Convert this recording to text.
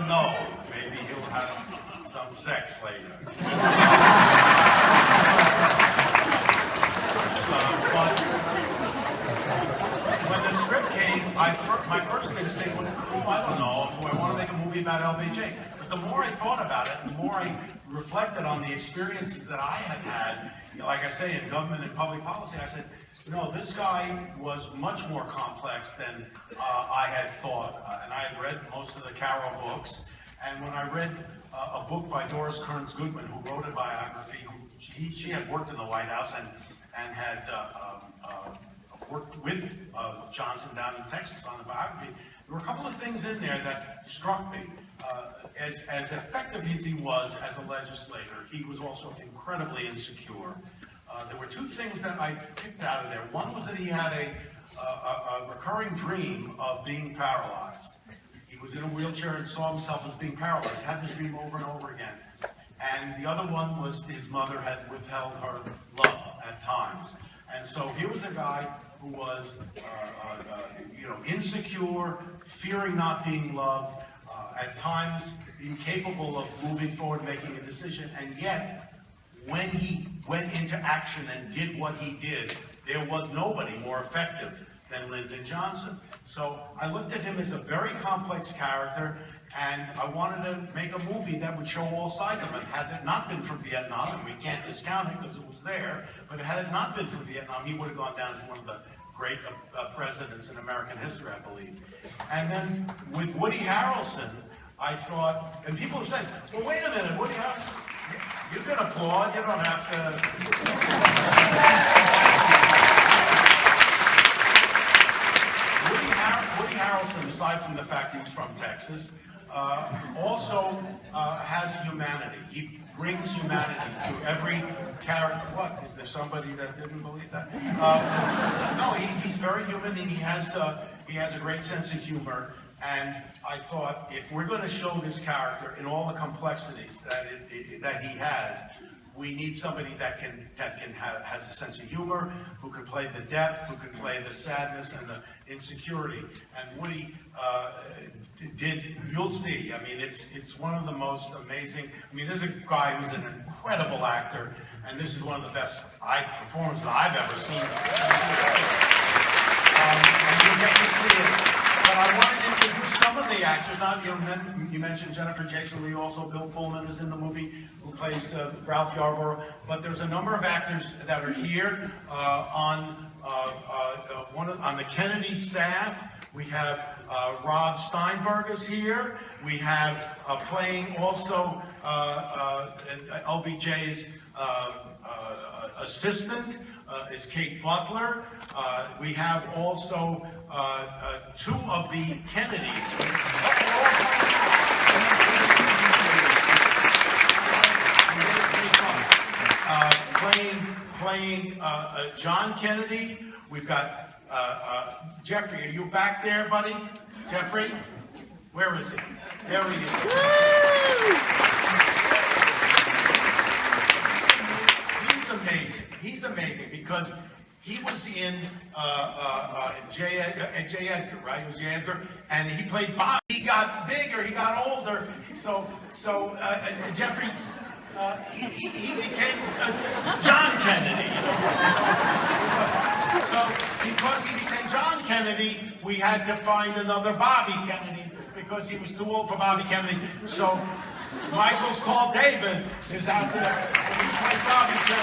know. Maybe he'll have some sex later. But when the script came, my first instinct was, oh, I don't know, I want to make a movie about LBJ. But the more I thought about it, the more I reflected on the experiences that I had had, like I say, in government and public policy, I said, you know, this guy was much more complex than I had thought. And I had read most of the Carroll books. And when I read a book by Doris Kearns Goodman, who wrote a biography, she had worked in the White House and had worked with Johnson down in Texas on the biography. There were a couple of things in there that struck me. As effective as he was as a legislator, he was also incredibly insecure. There were two things that I picked out of there. One was that he had a recurring dream of being paralyzed. He was in a wheelchair and saw himself as being paralyzed, had this dream over and over again. And the other one was his mother had withheld her love at times. And so here was a guy who was, insecure, fearing not being loved, at times incapable of moving forward, making a decision, and yet, when he went into action and did what he did, there was nobody more effective than Lyndon Johnson. So I looked at him as a very complex character, and I wanted to make a movie that would show all sides of him. Had it not been for Vietnam, and we can't discount it because it was there, but had it not been for Vietnam, he would have gone down as one of the great presidents in American history, I believe. And then with Woody Harrelson, I thought, and people have said, well, wait a minute, Woody Harrelson, you can applaud, you don't have to. Woody Harrelson, aside from the fact he's from Texas, also has humanity. He brings humanity to every character. What? Is there somebody that didn't believe that? No, he's very human, and he has a great sense of humor. And I thought, if we're going to show this character in all the complexities that he has, we need somebody that has a sense of humor, who can play the depth, who can play the sadness and the insecurity. And Woody you'll see. I mean, it's one of the most amazing. I mean, there's a guy who's an incredible actor, and this is one of the best performances I've ever seen. And you get to see it. But I wanted to introduce some of the actors. Not, you mentioned Jennifer Jason Leigh, also Bill Pullman is in the movie, who plays Ralph Yarborough. But there's a number of actors that are here on the Kennedy staff. We have Rod Steinberg is here. We have playing also LBJ's assistant is Kate Butler. We have also two of the Kennedys. Playing John Kennedy. We've got Jeffrey. Are you back there, buddy? Jeffrey? Where is he? There he is. He's amazing. He's amazing because he was in J. Edgar, right? It was J. Edgar, and he played Bob. He got bigger, he got older. So Jeffrey, he became John Kennedy. So because he became John Kennedy, we had to find another Bobby Kennedy because he was too old for Bobby Kennedy. So Michael's tall David is out there. He played Bobby Kennedy.